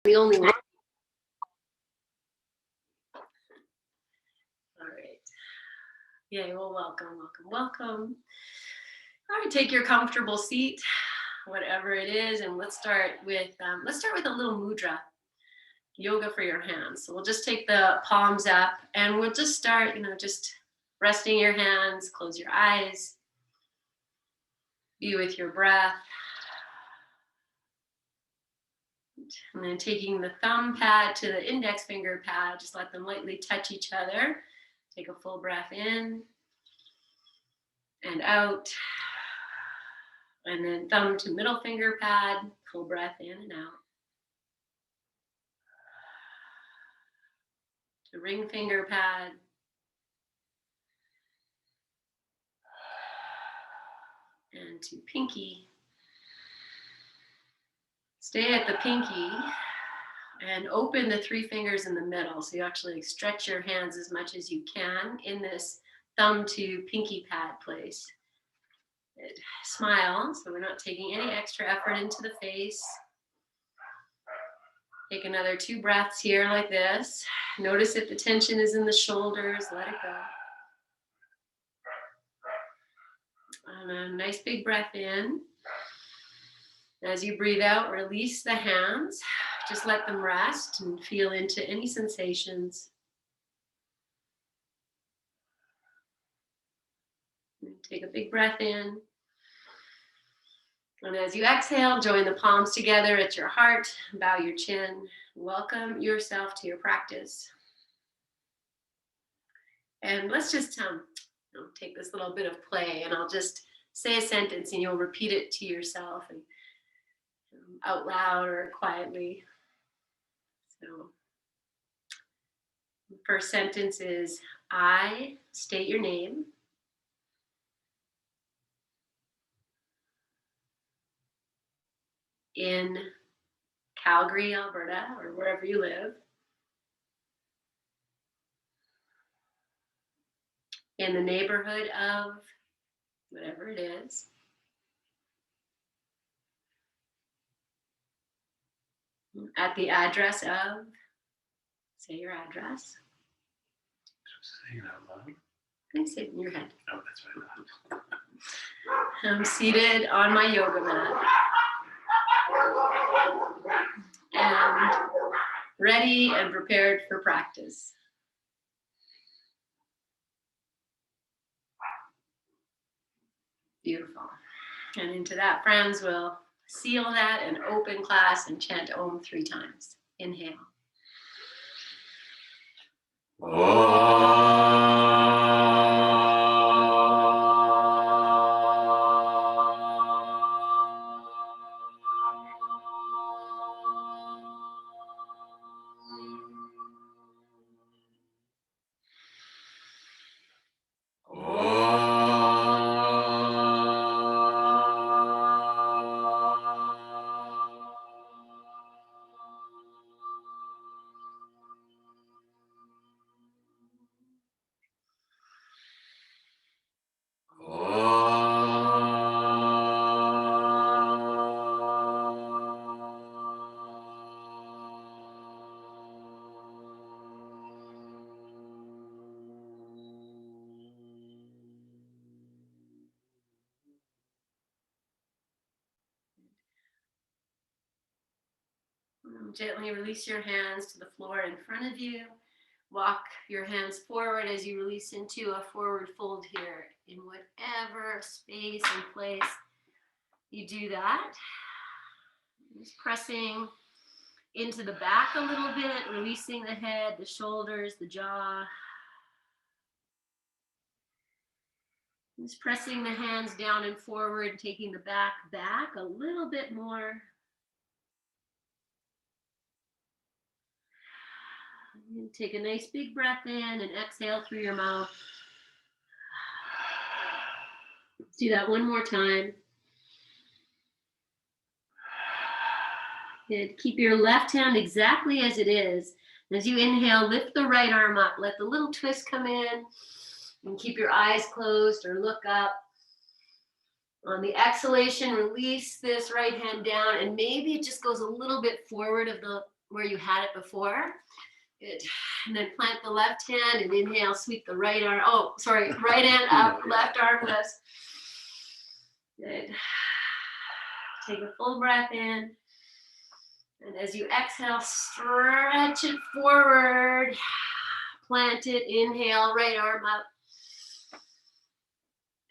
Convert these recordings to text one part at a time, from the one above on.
The only one. All right. Yay, well, welcome, welcome, welcome. All right, take your comfortable seat, whatever it is, and let's start with a little mudra, yoga for your hands. So we'll just take the palms up, and we'll just start, just resting your hands, close your eyes, be with your breath. And then taking the thumb pad to the index finger pad, just let them lightly touch each other. Take a full breath in and out. And then thumb to middle finger pad, full breath in and out. To ring finger pad. And to pinky. Stay at the pinky and open the three fingers in the middle. So you actually stretch your hands as much as you can in this thumb to pinky pad place. Good. Smile, so we're not taking any extra effort into the face. Take another 2 breaths here like this. Notice if the tension is in the shoulders, let it go. And a nice big breath in. As you breathe out, release the hands. Just let them rest and feel into any sensations. Take a big breath in. And as you exhale, join the palms together at your heart. Bow your chin. Welcome yourself to your practice. And let's just take this little bit of play, and I'll just say a sentence and you'll repeat it to yourself and out loud or quietly. So the first sentence is, I state your name. In Calgary, Alberta, or wherever you live. In the neighborhood of whatever it is. At the address of, say your address. Saying it out loud? You can say it in your head. Oh, that's right. I'm seated on my yoga mat. And ready and prepared for practice. Beautiful. And into that, friends, we'll seal that and open class and chant Om 3 times. Inhale. Gently release your hands to the floor in front of you. Walk your hands forward as you release into a forward fold here. In whatever space and place you do that. Just pressing into the back a little bit, releasing the head, the shoulders, the jaw. Just pressing the hands down and forward, taking the back a little bit more. And take a nice big breath in and exhale through your mouth. Let's do that one more time. Good. Keep your left hand exactly as it is. As you inhale, lift the right arm up. Let the little twist come in. And keep your eyes closed or look up. On the exhalation, release this right hand down. And maybe it just goes a little bit forward of the where you had it before. Good. And then plant the left hand and inhale, sweep the right arm. Oh, sorry, right hand up, left arm lifts. Good. Take a full breath in. And as you exhale, stretch it forward. Plant it, inhale, right arm up.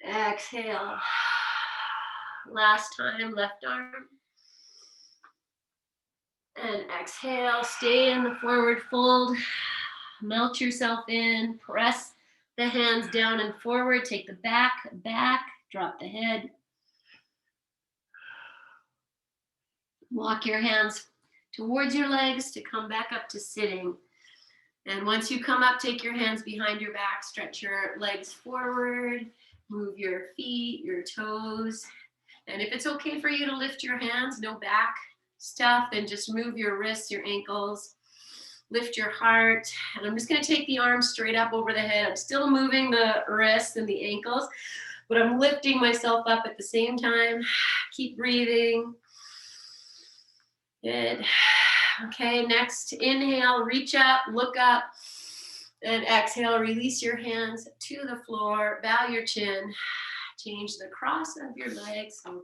Exhale. Last time, left arm. And exhale, stay in the forward fold. Melt yourself in, press the hands down and forward, take the back, drop the head. Walk your hands towards your legs to come back up to sitting. And once you come up, take your hands behind your back, stretch your legs forward, move your feet, your toes. And if it's okay for you to lift your hands, no back stuff, then just move your wrists, your ankles, lift your heart. And I'm just gonna take the arms straight up over the head. I'm still moving the wrists and the ankles, but I'm lifting myself up at the same time. Keep breathing. Good. Okay, next, inhale, reach up, look up, and exhale, release your hands to the floor, bow your chin, change the cross of your legs. So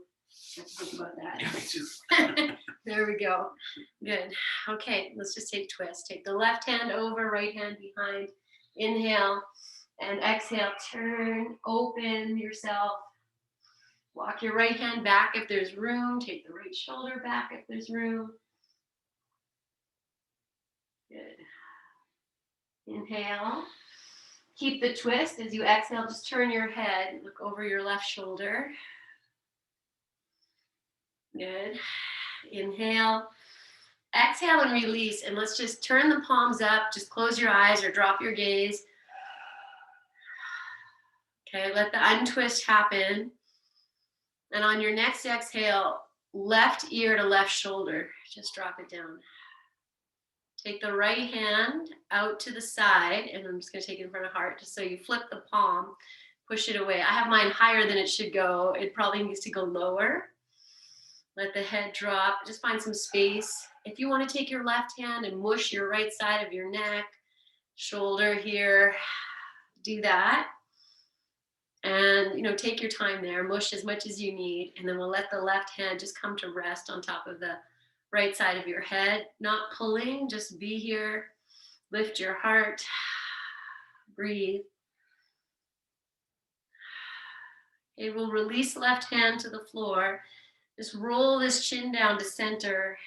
let's think about that. Yeah, me too. There we go. Good. Okay, let's just take twist. Take the left hand over, right hand behind. Inhale and exhale, turn, open yourself. Walk your right hand back if there's room. Take the right shoulder back if there's room. Good. Inhale. Keep the twist. As you exhale, just turn your head. Look over your left shoulder. Good. Inhale. Exhale and release. And let's just turn the palms up. Just close your eyes or drop your gaze. Okay, let the untwist happen. And on your next exhale, left ear to left shoulder. Just drop it down. Take the right hand out to the side, and I'm just going to take it in front of heart, just so you flip the palm, push it away. I have mine higher than it should go. It probably needs to go lower. Let the head drop. Just find some space. If you want to take your left hand and mush your right side of your neck, shoulder here, do that. And, take your time there. Mush as much as you need. And then we'll let the left hand just come to rest on top of the right side of your head. Not pulling, just be here. Lift your heart. Breathe. Okay, we'll release left hand to the floor. Just roll this chin down to center.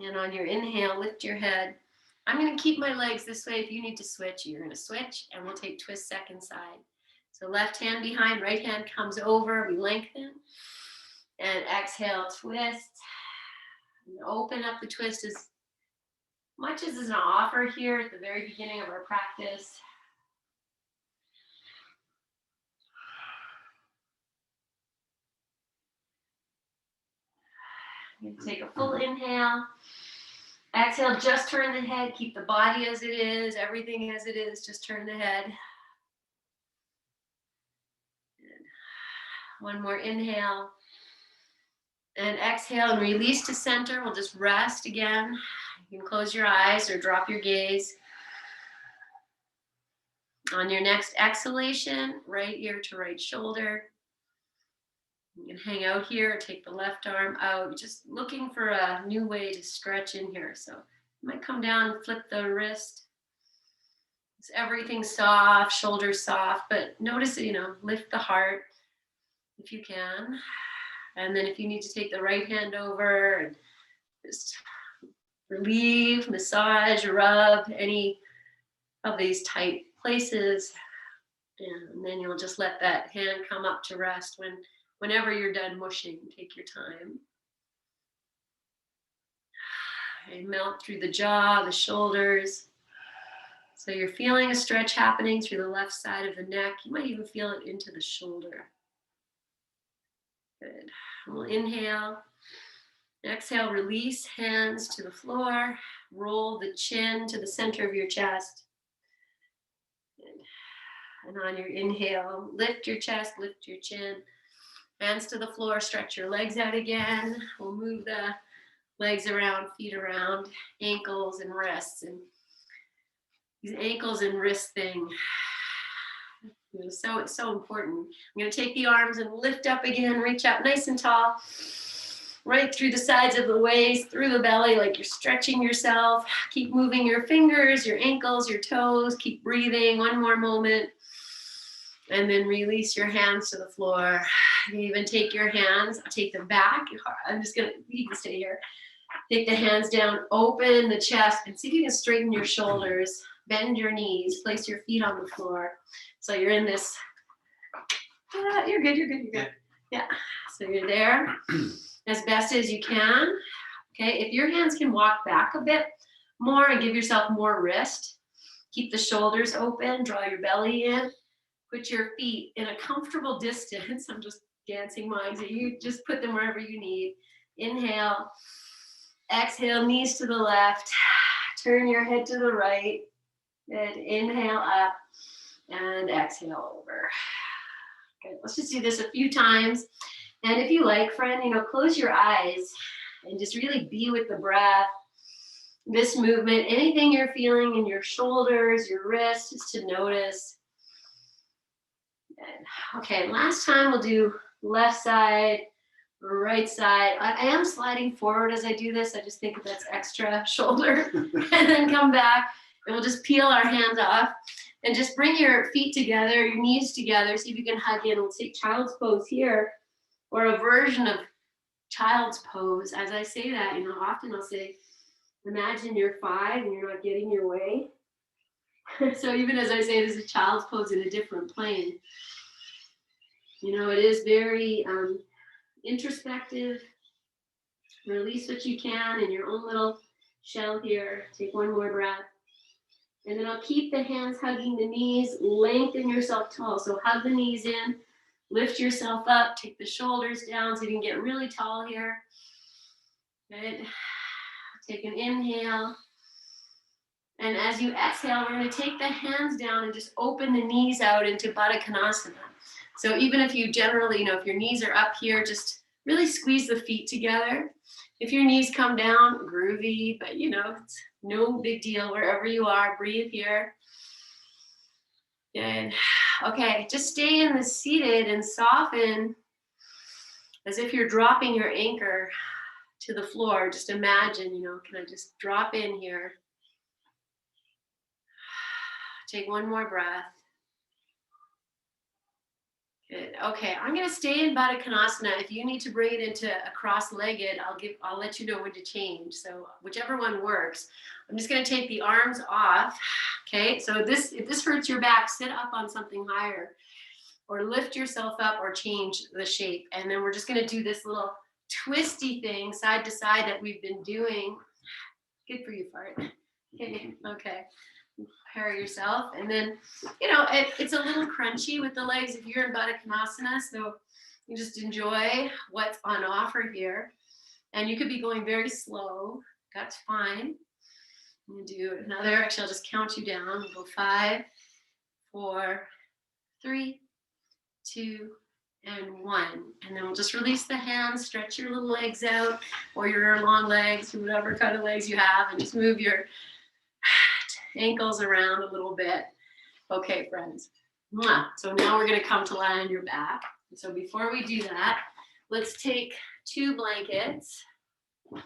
And on your inhale, lift your head. I'm going to keep my legs this way. If you need to switch, you're going to switch, and we'll take twist second side. So left hand behind, right hand comes over, we lengthen. And exhale, twist. And open up the twist as much as is an offer here at the very beginning of our practice. You take a full inhale. Exhale, just turn the head. Keep the body as it is, everything as it is. Just turn the head. One more inhale. And exhale and release to center. We'll just rest again. You can close your eyes or drop your gaze. On your next exhalation, right ear to right shoulder. You can hang out here, take the left arm out, just looking for a new way to stretch in here. So you might come down, flip the wrist. It's everything soft, shoulders soft, but notice it, lift the heart if you can. And then if you need to take the right hand over and just relieve, massage, rub any of these tight places. And then you'll just let that hand come up to rest whenever you're done mushing. Take your time. And melt through the jaw, the shoulders. So you're feeling a stretch happening through the left side of the neck. You might even feel it into the shoulder. Good. We'll inhale. Exhale, release hands to the floor. Roll the chin to the center of your chest. And on your inhale, lift your chest, lift your chin. Hands to the floor, stretch your legs out again. We'll move the legs around, feet around, ankles and wrists. And these ankles and wrist thing, so it's so important. I'm going to take the arms and lift up again, reach up nice and tall, right through the sides of the waist, through the belly, like you're stretching yourself. Keep moving your fingers, your ankles, your toes. Keep breathing. One more moment. And then release your hands to the floor. You can even take your hands, take them back. I'm just gonna, you can stay here. Take the hands down, open the chest, and see if you can straighten your shoulders, bend your knees, place your feet on the floor. So you're in this, you're good, you're good, you're good. Yeah, so you're there as best as you can. Okay, if your hands can walk back a bit more and give yourself more wrist, keep the shoulders open, draw your belly in. Put your feet in a comfortable distance. I'm just dancing mine, so you just put them wherever you need. Inhale, exhale, knees to the left. Turn your head to the right. Good. Inhale up and exhale over. Good. Let's just do this a few times. And if you like, friend, close your eyes and just really be with the breath. This movement, anything you're feeling in your shoulders, your wrists, just to notice. Okay, last time we'll do left side, right side. I am sliding forward as I do this. I just think that's extra shoulder. And then come back, and we'll just peel our hands off. And just bring your feet together, your knees together. See if you can hug in. We'll take child's pose here, or a version of child's pose. As I say that, often I'll say, imagine you're 5 and you're not getting your way. So even as I say, this is child's pose in a different plane. It is very introspective. Release what you can in your own little shell here. Take one more breath. And then I'll keep the hands hugging the knees. Lengthen yourself tall. So hug the knees in. Lift yourself up. Take the shoulders down so you can get really tall here. Good. Take an inhale. And as you exhale, we're going to take the hands down and just open the knees out into badakanasana. So even if you generally, if your knees are up here, just really squeeze the feet together. If your knees come down, groovy, but it's no big deal. Wherever you are, breathe here. Good. Okay, just stay in the seated and soften as if you're dropping your anchor to the floor. Just imagine, can I just drop in here? Take one more breath. Good. Okay, I'm going to stay in badakanasana. If you need to bring it into a cross-legged, I'll let you know when to change. So whichever one works. I'm just going to take the arms off. Okay, so if this hurts your back, sit up on something higher, or lift yourself up, or change the shape. And then we're just going to do this little twisty thing side to side that we've been doing. Good for you, Fart. Okay. Prepare yourself, and then it's a little crunchy with the legs if you're in badakanasana, so you just enjoy what's on offer here. And you could be going very slow. That's fine. You do another. Actually, I'll just count you down. We'll go 5, 4, 3, 2, and 1. And then we'll just release the hands, stretch your little legs out, or your long legs, or whatever kind of legs you have, and just move your ankles around a little bit. Okay, friends. So now we're going to come to lie on your back. So before we do that, let's take 2 blankets, and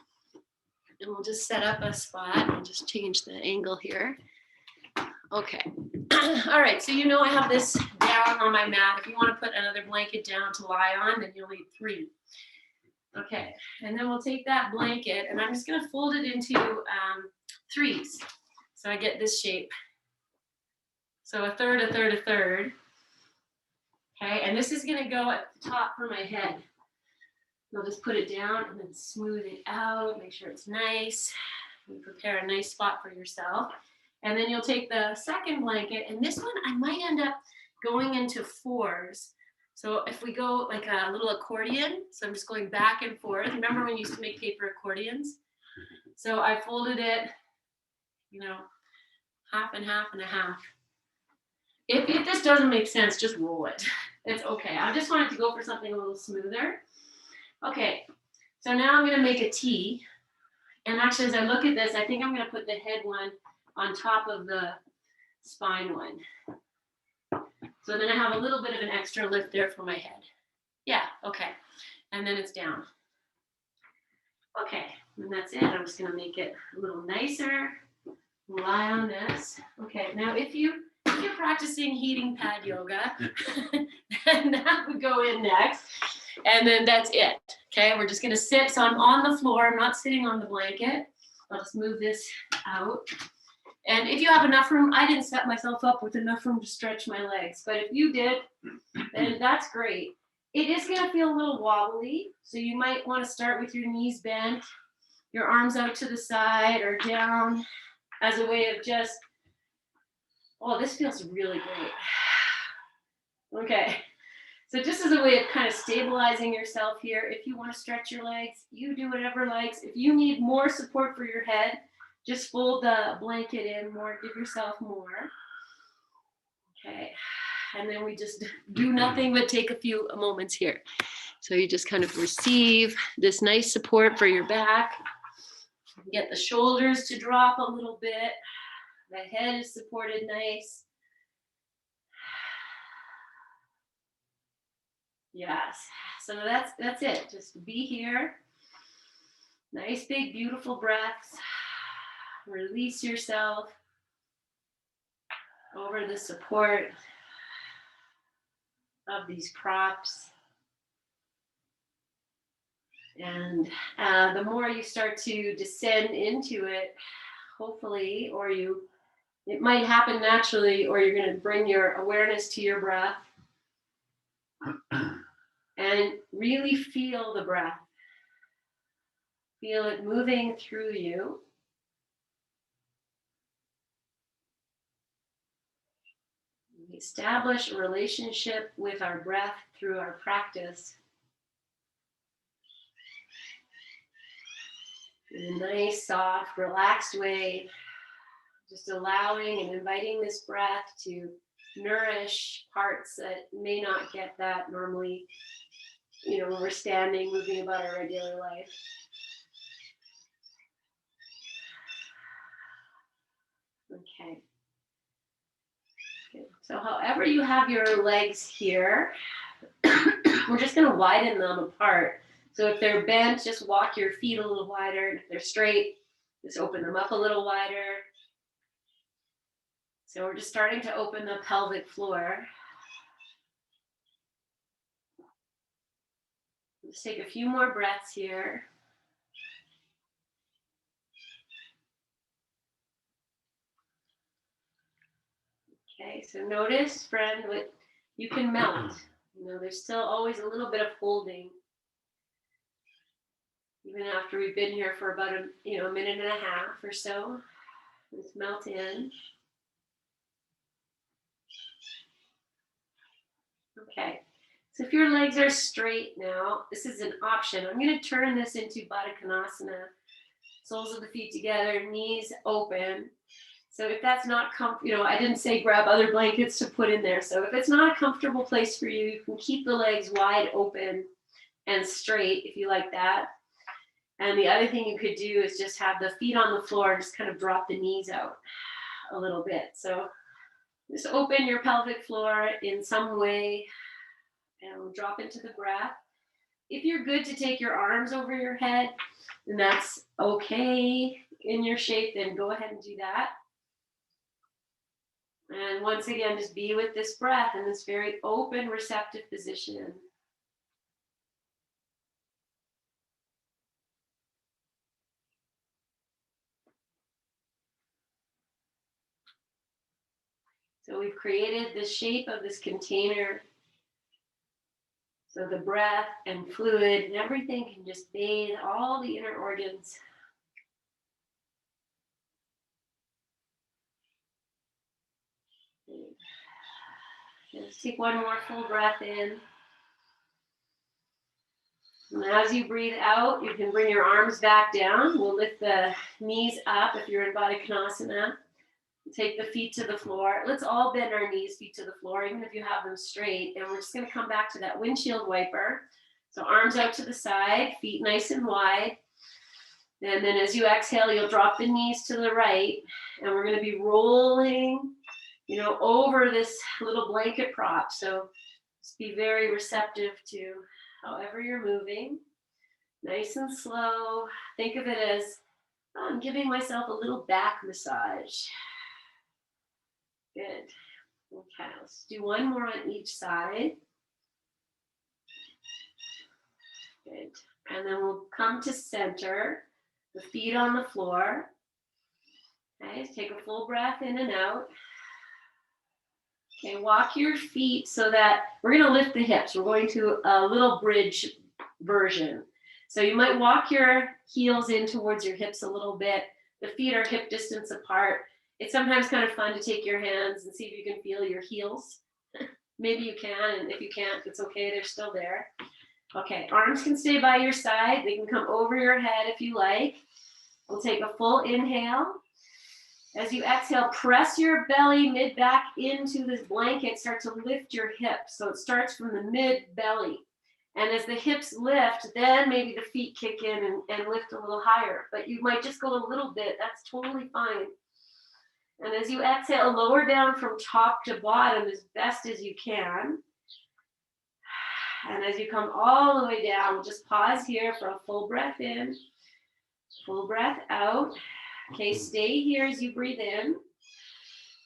we'll just set up a spot. I'll just change the angle here. Okay. All right, so I have this down on my mat. If you want to put another blanket down to lie on, then you'll need 3. Okay, and then we'll take that blanket, and I'm just going to fold it into 3s. So I get this shape. So a third, a third, a third. Okay, and this is going to go at the top for my head. You'll just put it down and then smooth it out. Make sure it's nice. You prepare a nice spot for yourself. And then you'll take the second blanket, and this one I might end up going into 4s. So if we go like a little accordion, so I'm just going back and forth. Remember when you used to make paper accordions? So I folded it, half and half and a half. If this doesn't make sense, just roll it. It's okay. I just wanted to go for something a little smoother. Okay, so now I'm going to make a T. And actually, as I look at this, I think I'm going to put the head one on top of the spine one. So then I have a little bit of an extra lift there for my head. Yeah, okay. And then it's down. Okay, and that's it. I'm just going to make it a little nicer. Lie on this. Okay, now if you're practicing heating pad yoga, then that would go in next. And then that's it. Okay, we're just going to sit. So I'm on the floor. I'm not sitting on the blanket. I'll just move this out. And if you have enough room, I didn't set myself up with enough room to stretch my legs. But if you did, then that's great. It is going to feel a little wobbly. So you might want to start with your knees bent, your arms out to the side or down, as a way of just, oh, this feels really great. Okay, so just as a way of kind of stabilizing yourself here, if you want to stretch your legs, you do whatever likes. If you need more support for your head, just fold the blanket in more, give yourself more. Okay, and then we just do nothing but take a few moments here. So you just kind of receive this nice support for your back. Get the shoulders to drop a little bit. The head is supported nice. Yes. So that's it. Just be here. Nice, big, beautiful breaths. Release yourself over the support of these props. And the more you start to descend into it, hopefully, it might happen naturally, or you're going to bring your awareness to your breath and really feel the breath. Feel it moving through you. We establish a relationship with our breath through our practice. In a nice, soft, relaxed way. Just allowing and inviting this breath to nourish parts that may not get that normally, when we're standing, moving about our regular life. Okay. Good. So however you have your legs here, we're just going to widen them apart. So if they're bent, just walk your feet a little wider. And if they're straight, just open them up a little wider. So we're just starting to open the pelvic floor. Let's take a few more breaths here. Okay, so notice, friend, what you can melt. There's still always a little bit of holding. Even after we've been here for about a minute and a half or so. Let's melt in. Okay, so if your legs are straight now, this is an option. I'm going to turn this into badakanasana. Soles of the feet together, knees open. So if that's not comfortable, I didn't say grab other blankets to put in there. So if it's not a comfortable place for you, you can keep the legs wide open and straight if you like that. And the other thing you could do is just have the feet on the floor and just kind of drop the knees out a little bit. So just open your pelvic floor in some way and we'll drop into the breath. If you're good to take your arms over your head, then that's okay in your shape, then go ahead and do that. And once again, just be with this breath in this very open, receptive position. So we've created the shape of this container. So the breath and fluid and everything can just bathe all the inner organs. Just take one more full breath in. And as you breathe out, you can bring your arms back down. We'll lift the knees up if you're in badakanasana. Take the feet to the floor. Let's all bend our knees, feet to the floor, even if you have them straight. And we're just going to come back to that windshield wiper. So arms out to the side, feet nice and wide. And then as you exhale, you'll drop the knees to the right. And we're going to be rolling, over this little blanket prop. So just be very receptive to however you're moving. Nice and slow. Think of it as I'm giving myself a little back massage. Good. Okay, let's do one more on each side. Good. And then we'll come to center, the feet on the floor. Okay, take a full breath in and out. Okay, walk your feet so that we're going to lift the hips. We're going to a little bridge version. So you might walk your heels in towards your hips a little bit. The feet are hip distance apart. It's sometimes kind of fun to take your hands and see if you can feel your heels. Maybe you can, and if you can't, it's okay, they're still there. Okay, arms can stay by your side. They can come over your head if you like. We'll take a full inhale. As you exhale, press your belly mid-back into this blanket. Start to lift your hips. So it starts from the mid-belly. And as the hips lift, then maybe the feet kick in and lift a little higher. But you might just go a little bit. That's totally fine. And as you exhale, lower down from top to bottom as best as you can. And as you come all the way down, just pause here for a full breath in, full breath out. Okay, stay here as you breathe in.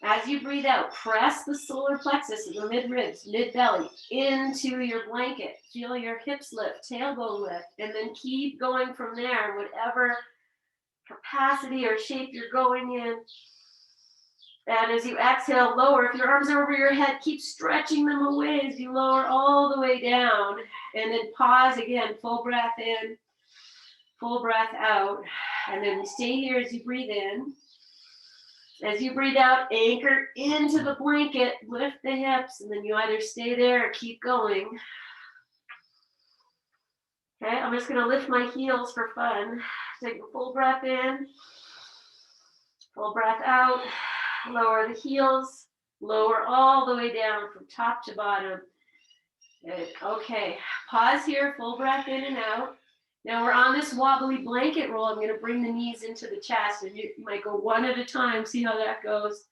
As you breathe out, press the solar plexus in the mid-ribs, mid-belly, into your blanket. Feel your hips lift, tailbone lift, and then keep going from there, whatever capacity or shape you're going in. And as you exhale, lower. If your arms are over your head, keep stretching them away as you lower all the way down. And then pause again, full breath in, full breath out. And then stay here as you breathe in. As you breathe out, anchor into the blanket, lift the hips, and then you either stay there or keep going. Okay, I'm just going to lift my heels for fun. Take a full breath in, full breath out. Lower the heels, lower all the way down from top to bottom. Good. Okay, pause here, full breath in and out. Now we're on this wobbly blanket roll. I'm going to bring the knees into the chest, and you might go one at a time, see how that goes.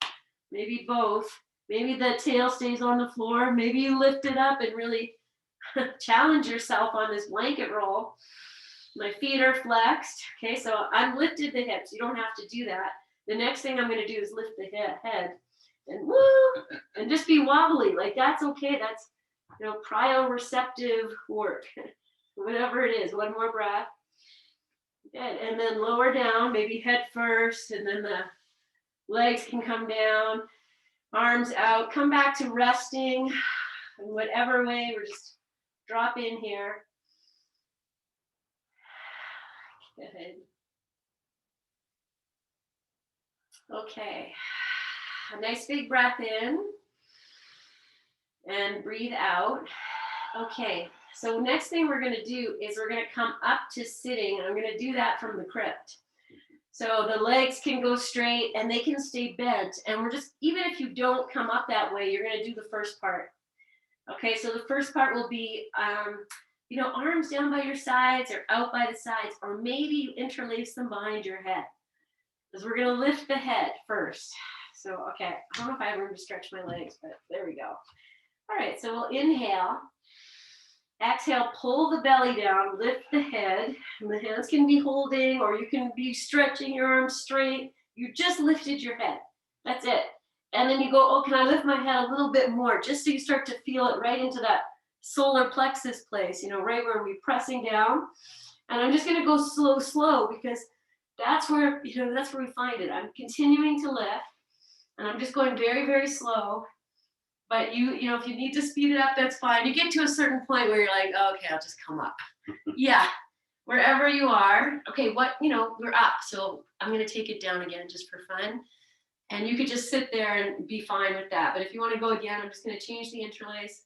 Maybe both. Maybe the tail stays on the floor. Maybe you lift it up and really challenge yourself on this blanket roll. My feet are flexed. Okay, so I've lifted the hips. You don't have to do that. The next thing I'm going to do is lift the head and woo, and just be wobbly. Like that's okay. That's, proprioceptive work, whatever it is. One more breath. Good. And then lower down, maybe head first, and then the legs can come down, arms out. Come back to resting in whatever way. We're just drop in here. Good. Okay, a nice big breath in and breathe out. Okay, so next thing we're going to do is we're going to come up to sitting. I'm going to do that from the crypt. So the legs can go straight and they can stay bent. And we're just, even if you don't come up that way, you're going to do the first part. Okay, so the first part will be, arms down by your sides or out by the sides, or maybe you interlace them behind your head. Because we're going to lift the head first. So, okay, I don't know if I have room to stretch my legs, but there we go. All right, so we'll inhale. Exhale, pull the belly down, lift the head. And the hands can be holding, or you can be stretching your arms straight. You just lifted your head. That's it. And then you go, oh, can I lift my head a little bit more? Just so you start to feel it right into that solar plexus place, right where we're pressing down. And I'm just going to go slow, because that's where we find it. I'm continuing to lift, and I'm just going very, very slow. But if you need to speed it up, that's fine. You get to a certain point where you're like, oh, okay, I'll just come up. Yeah, wherever you are. Okay, we're up. So I'm going to take it down again just for fun. And you could just sit there and be fine with that. But if you want to go again, I'm just going to change the interlace.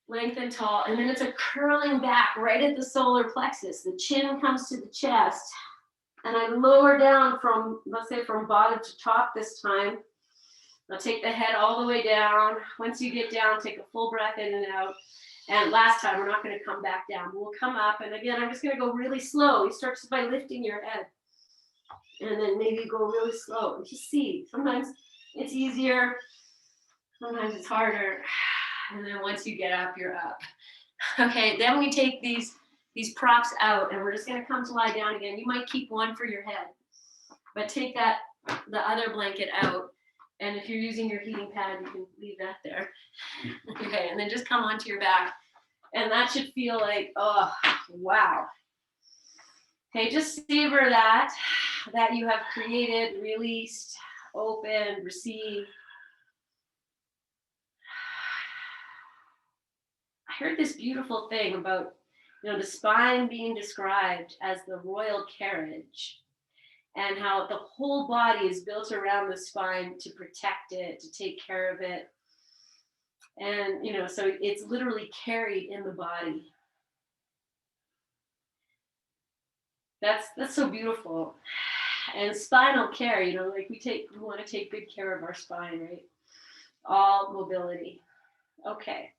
Lengthen tall. And then it's a curling back right at the solar plexus. The chin comes to the chest. And I lower down from, let's say from bottom to top this time. I'll take the head all the way down. Once you get down, take a full breath in and out. And last time, we're not going to come back down. We'll come up. And again, I'm just going to go really slow. You start just by lifting your head. And then maybe go really slow. And just see. Sometimes it's easier. Sometimes it's harder. And then once you get up, you're up. Okay, then we take these props out. And we're just going to come to lie down again. You might keep one for your head. But take the other blanket out. And if you're using your heating pad, you can leave that there. Okay, and then just come onto your back. And that should feel like, oh, wow. Okay, just savor that you have created, released, opened, received. I heard this beautiful thing about, the spine being described as the royal carriage. And how the whole body is built around the spine to protect it, to take care of it. And, so it's literally carried in the body. That's so beautiful. And spinal care, like we want to take good care of our spine, right? All mobility. Okay.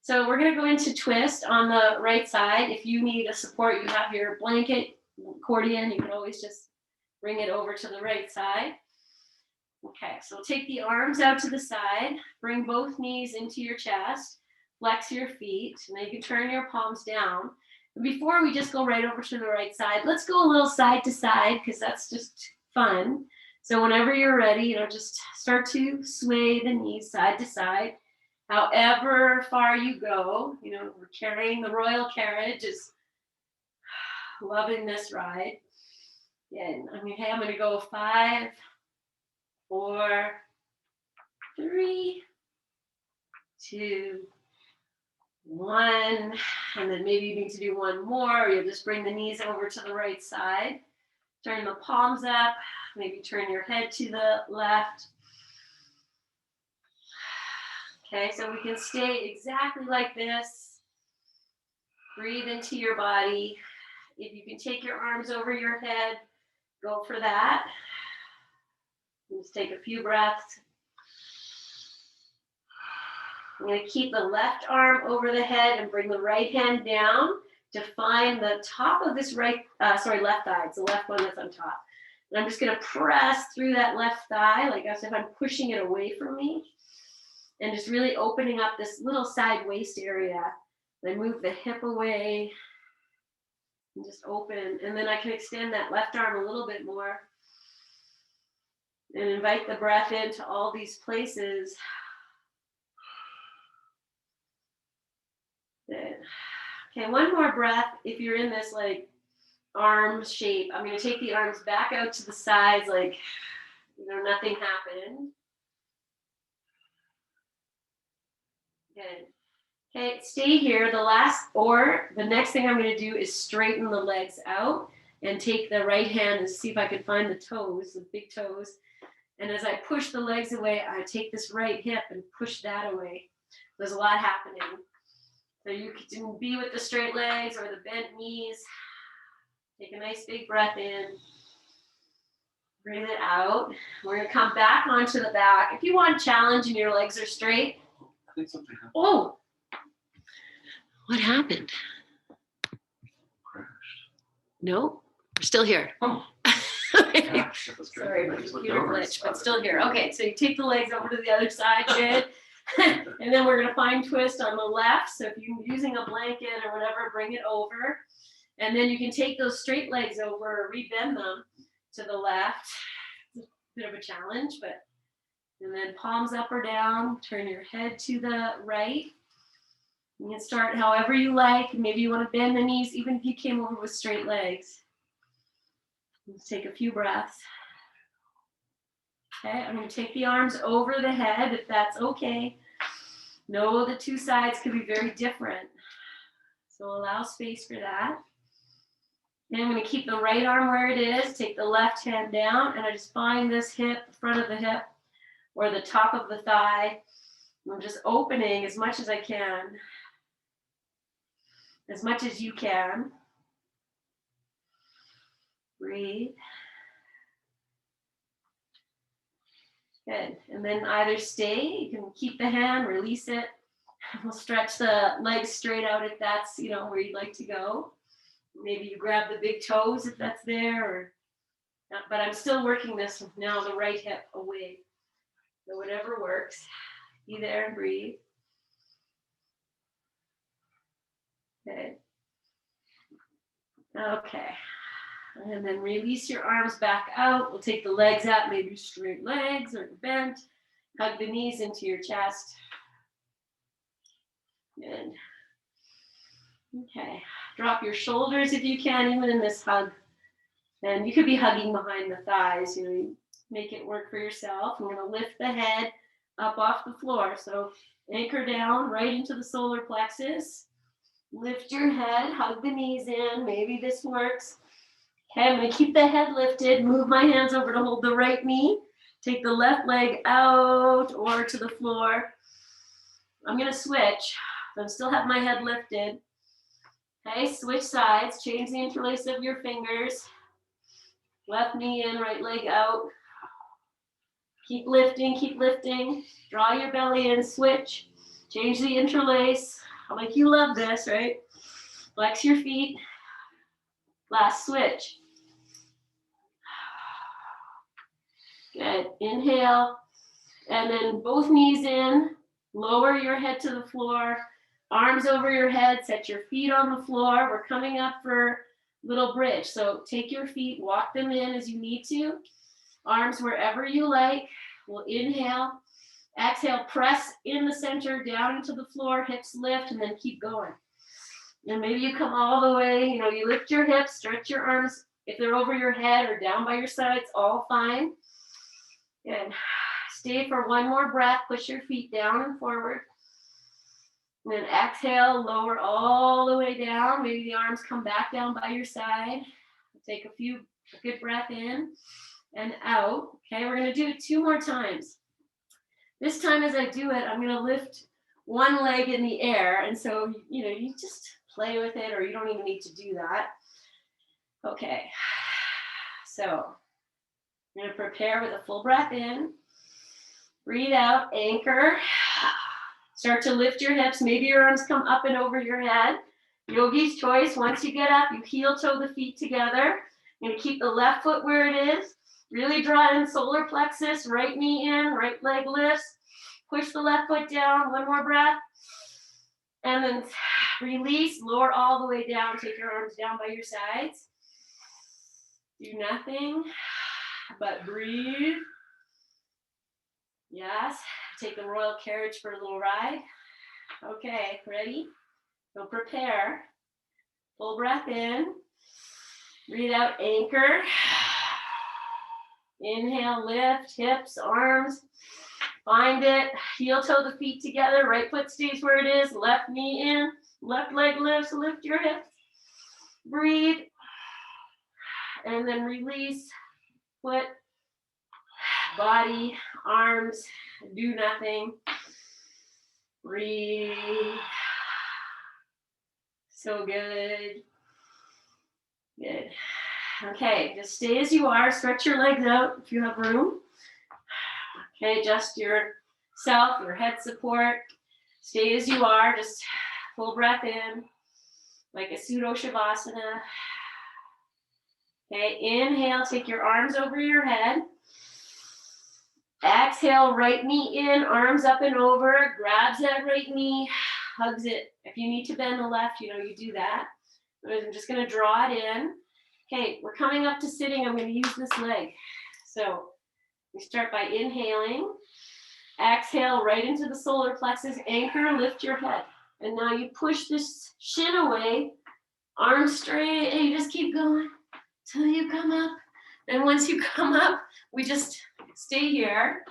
So we're going to go into twist on the right side. If you need a support, you have your blanket, accordion, you can always just bring it over to the right side. Okay, so take the arms out to the side, bring both knees into your chest, flex your feet, and then you can turn your palms down. And before we just go right over to the right side, let's go a little side to side because that's just fun. So whenever you're ready, just start to sway the knees side to side. However far you go, we're carrying the royal carriage, is loving this ride. Yeah, I'm going to go 5, 4, 3, 2, 1. And then maybe you need to do one more. You'll just bring the knees over to the right side. Turn the palms up. Maybe turn your head to the left. Okay, so we can stay exactly like this. Breathe into your body. If you can take your arms over your head, go for that. Just take a few breaths. I'm going to keep the left arm over the head and bring the right hand down to find the top of this left thigh. It's the left one that's on top. And I'm just going to press through that left thigh, like as if I'm pushing it away from me. And just really opening up this little side waist area. Then move the hip away. And just open. And then I can extend that left arm a little bit more. And invite the breath into all these places. Good. Okay, one more breath. If you're in this like arm shape, I'm going to take the arms back out to the sides like, nothing happened. Good. Okay, stay here. The next thing I'm going to do is straighten the legs out and take the right hand and see if I can find the toes, the big toes. And as I push the legs away, I take this right hip and push that away. There's a lot happening. So you can be with the straight legs or the bent knees. Take a nice big breath in. Breathe it out. We're going to come back onto the back. If you want challenge and your legs are straight. I think something happened. Oh. What happened? Crashed. No, we're still here. Oh. Gosh, sorry, my computer glitch, but still here. Okay, so you take the legs over to the other side, good. And then we're going to find twist on the left. So if you're using a blanket or whatever, bring it over. And then you can take those straight legs over, rebend them to the left. It's a bit of a challenge, but and then palms up or down. Turn your head to the right. You can start however you like. Maybe you want to bend the knees, even if you came over with straight legs. Let's take a few breaths. Okay, I'm going to take the arms over the head if that's okay. Know the two sides could be very different. So allow space for that. And I'm going to keep the right arm where it is. Take the left hand down and I just find this hip, the front of the hip, or the top of the thigh. I'm just opening as much as I can. As much as you can. Breathe. Good. And then either stay, you can keep the hand, release it. We'll stretch the legs straight out if that's, where you'd like to go. Maybe you grab the big toes if that's there, or but I'm still working this now, the right hip away. So whatever works. Be there and breathe. Good. Okay. And then release your arms back out. We'll take the legs up, maybe straight legs or bent. Hug the knees into your chest. Good. Okay. Drop your shoulders if you can, even in this hug. And you could be hugging behind the thighs. You make it work for yourself. I'm going to lift the head up off the floor. So anchor down right into the solar plexus. Lift your head, hug the knees in. Maybe this works. Okay, I'm going to keep the head lifted. Move my hands over to hold the right knee. Take the left leg out or to the floor. I'm going to switch. I still have my head lifted. Okay, switch sides. Change the interlace of your fingers. Left knee in, right leg out. Keep lifting, keep lifting. Draw your belly in, switch. Change the interlace. Like you love this, right? Flex your feet. Last switch. Good. Inhale. And then both knees in. Lower your head to the floor. Arms over your head. Set your feet on the floor. We're coming up for little bridge. So take your feet, walk them in as you need to. Arms wherever you like. We'll inhale. Exhale, press in the center, down into the floor, hips lift, and then keep going. And maybe you come all the way, you lift your hips, stretch your arms. If they're over your head or down by your sides, all fine. Good. Stay for one more breath. Push your feet down and forward. And then exhale, lower all the way down. Maybe the arms come back down by your side. Take a good breath in and out. Okay, we're going to do it 2 more times. This time as I do it, I'm going to lift one leg in the air. And so, you just play with it, or you don't even need to do that. Okay, so I'm going to prepare with a full breath in. Breathe out, anchor. Start to lift your hips. Maybe your arms come up and over your head. Yogi's choice. Once you get up, you heel toe the feet together. You're going to keep the left foot where it is. Really draw in solar plexus. Right knee in, right leg lifts. Push the left foot down. One more breath. And then release. Lower all the way down. Take your arms down by your sides. Do nothing but breathe. Yes. Take the royal carriage for a little ride. Okay, ready? So prepare. Full breath in. Breathe out, anchor. Inhale, lift, hips, arms. Find it. Heel toe the feet together. Right foot stays where it is. Left knee in. Left leg lifts. Lift your hips. Breathe. And then release. Foot, body, arms. Do nothing. Breathe. So good. Good. Okay, just stay as you are. Stretch your legs out if you have room. Okay, adjust yourself, your head support. Stay as you are. Just full breath in, like a pseudo shavasana. Okay, inhale, take your arms over your head. Exhale, right knee in, arms up and over. Grabs that right knee, hugs it. If you need to bend the left, you do that. I'm just going to draw it in. Okay, we're coming up to sitting. I'm going to use this leg. So we start by inhaling. Exhale right into the solar plexus. Anchor, lift your head. And now you push this shin away. Arms straight. And you just keep going till you come up. And once you come up, we just stay here.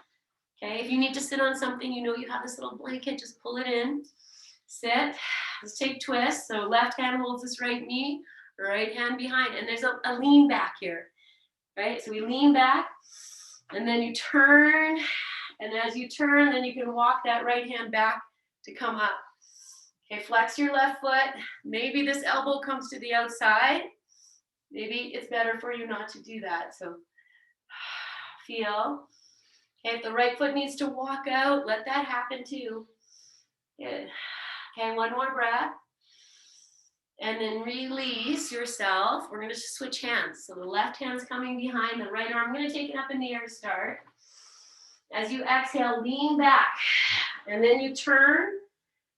Okay, if you need to sit on something, you have this little blanket, just pull it in. Sit. Let's take twists. So left hand holds this right knee. Right hand behind, and there's a lean back here, right? So we lean back, and then you turn, and as you turn, then you can walk that right hand back to come up. Okay, flex your left foot. Maybe this elbow comes to the outside. Maybe it's better for you not to do that. So feel. Okay, if the right foot needs to walk out, let that happen too. Good. Okay, one more breath. And then release yourself. We're going to switch hands. So the left hand's coming behind the right arm. I'm going to take it up in the air to start. As you exhale, lean back. And then you turn.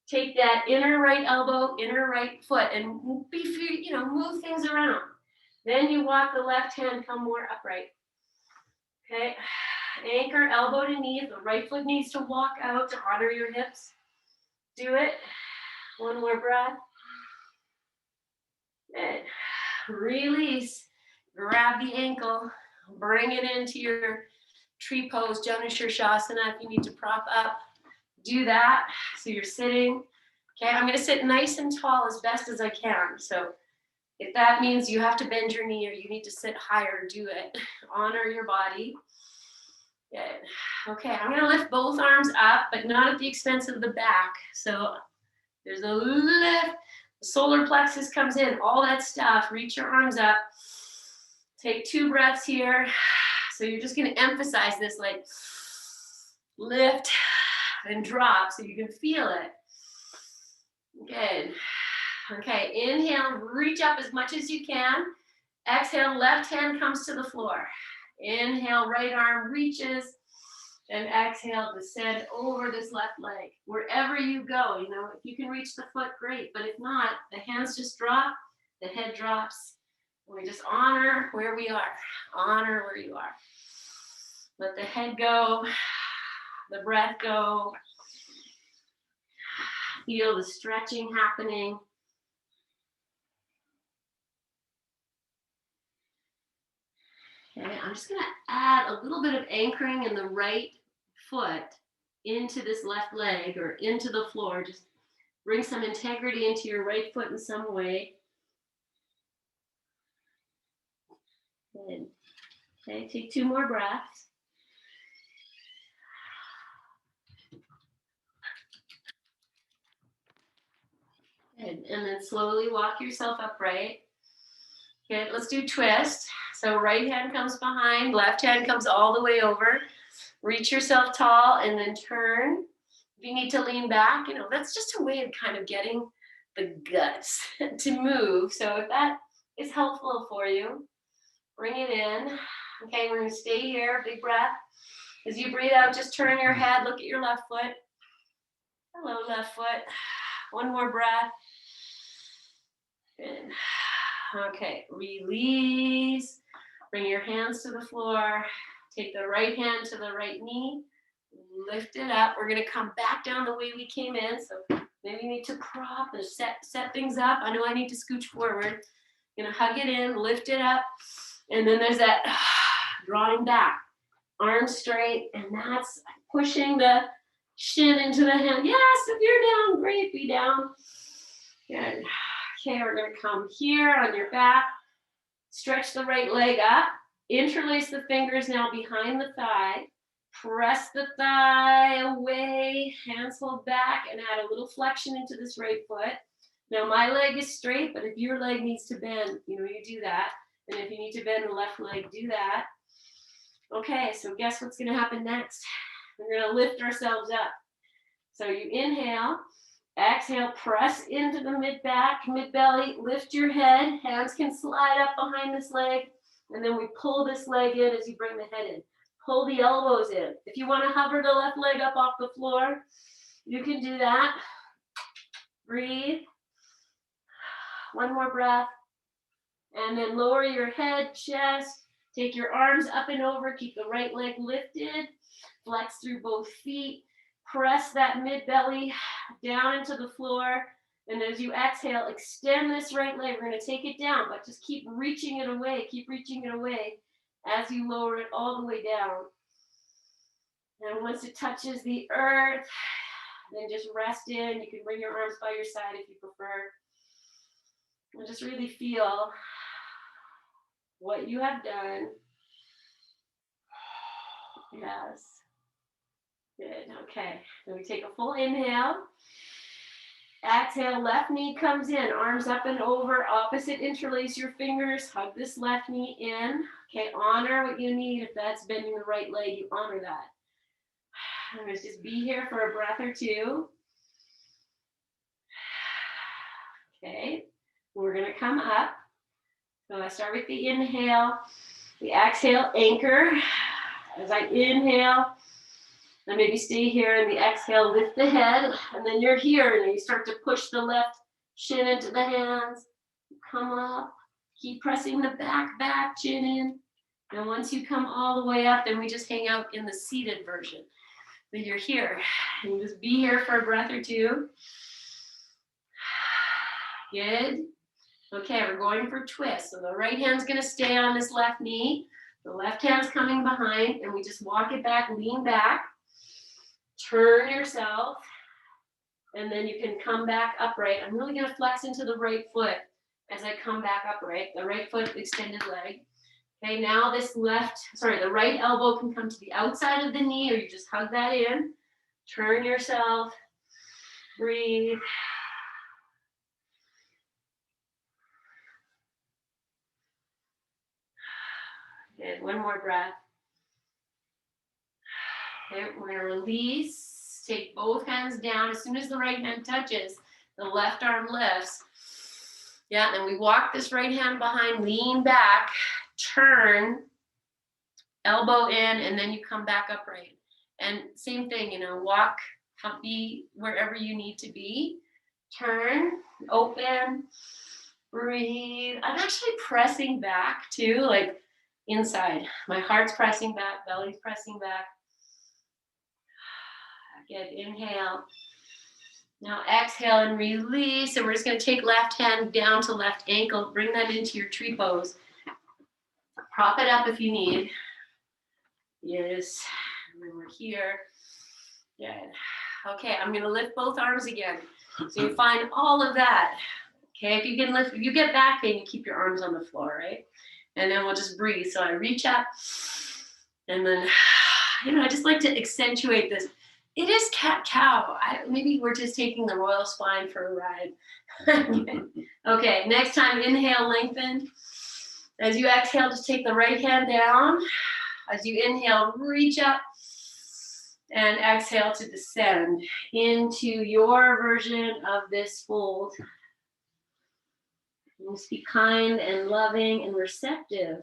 Take that inner right elbow, inner right foot, and move things around. Then you walk the left hand, come more upright. Okay, anchor elbow to knee. If the right foot needs to walk out to honor your hips, do it. One more breath. And release. Grab the ankle. Bring it into your tree pose, shavasana. If you need to prop up, do that. So you're sitting. Okay, I'm going to sit nice and tall as best as I can. So if that means you have to bend your knee or you need to sit higher, do it. Honor your body. Good. Okay, I'm going to lift both arms up, but not at the expense of the back. So there's a lift. The solar plexus comes in, all that stuff. Reach your arms up. Take 2 breaths here. So you're just going to emphasize this, like lift and drop so you can feel it. Good. Okay, inhale, reach up as much as you can. Exhale, left hand comes to the floor. Inhale, right arm reaches. And exhale, descend over this left leg. Wherever you go, if you can reach the foot, great. But if not, the hands just drop, the head drops. We just honor where we are. Honor where you are. Let the head go, the breath go. Feel the stretching happening. Okay, I'm just going to add a little bit of anchoring in the right foot into this left leg or into the floor. Just bring some integrity into your right foot in some way. Good. Okay, take 2 more breaths. Good. And then slowly walk yourself upright. Good. Let's do twist. So right hand comes behind, left hand comes all the way over. Reach yourself tall and then turn. If you need to lean back, that's just a way of kind of getting the guts to move. So if that is helpful for you, bring it in. Okay, we're going to stay here. Big breath. As you breathe out, just turn your head. Look at your left foot. Hello, left foot. One more breath. Good. Okay, release. Bring your hands to the floor. Take the right hand to the right knee. Lift it up. We're going to come back down the way we came in. So maybe you need to prop and set things up. I know I need to scooch forward. Going to hug it in, lift it up. And then there's that drawing back. Arms straight. And that's pushing the shin into the hand. Yes, if you're down, great. Be down. Good. Okay, we're going to come here on your back. Stretch the right leg up. Interlace the fingers now behind the thigh. Press the thigh away. Hands hold back and add a little flexion into this right foot. Now my leg is straight, but if your leg needs to bend, you do that. And if you need to bend the left leg, do that. Okay, so guess what's going to happen next? We're going to lift ourselves up. So you inhale. Exhale, press into the mid-back, mid-belly, lift your head. Hands can slide up behind this leg. And then we pull this leg in as you bring the head in. Pull the elbows in. If you want to hover the left leg up off the floor, you can do that. Breathe. One more breath. And then lower your head, chest. Take your arms up and over. Keep the right leg lifted. Flex through both feet. Press that mid-belly down into the floor. And as you exhale, extend this right leg. We're going to take it down, but just keep reaching it away. Keep reaching it away as you lower it all the way down. And once it touches the earth, then just rest in. You can bring your arms by your side if you prefer. And just really feel what you have done. Yes. Good. Okay. Then we take a full inhale. Exhale, left knee comes in, arms up and over, opposite, interlace your fingers, hug this left knee in. Okay, honor what you need. If that's bending the right leg, you honor that. Let's just be here for a breath or two. Okay, we're gonna come up. So I start with the inhale, the exhale, anchor. As I inhale, then maybe stay here, and the exhale, lift the head, and then you're here, and you start to push the left shin into the hands. Come up, keep pressing the back, chin in. And once you come all the way up, then we just hang out in the seated version. Then you're here, and you just be here for a breath or two. Good. Okay, we're going for twist. So the right hand's gonna stay on this left knee. The left hand's coming behind, and we just walk it back, lean back. Turn yourself, and then you can come back upright. I'm really gonna flex into the right foot as I come back upright. The right foot, extended leg. Okay, now the right elbow can come to the outside of the knee, or you just hug that in. Turn yourself, breathe. Good, one more breath. Okay, we're gonna release, take both hands down. As soon as the right hand touches, the left arm lifts. Yeah, then we walk this right hand behind, lean back, turn, elbow in, and then you come back upright. And same thing, walk, be wherever you need to be. Turn, open, breathe. I'm actually pressing back too, like inside. My heart's pressing back, belly's pressing back. Good, inhale. Now exhale and release. And we're just gonna take left hand down to left ankle, bring that into your tree pose. Prop it up if you need. Yes, and then we're here. Good. Okay, I'm gonna lift both arms again. So you find all of that. Okay, if you get back pain, you keep your arms on the floor, right? And then we'll just breathe. So I reach up, and then, I just like to accentuate this. It is cat-cow. Maybe we're just taking the royal spine for a ride. Okay, next time, inhale, lengthen. As you exhale, just take the right hand down. As you inhale, reach up. And exhale to descend into your version of this fold. Just be kind and loving and receptive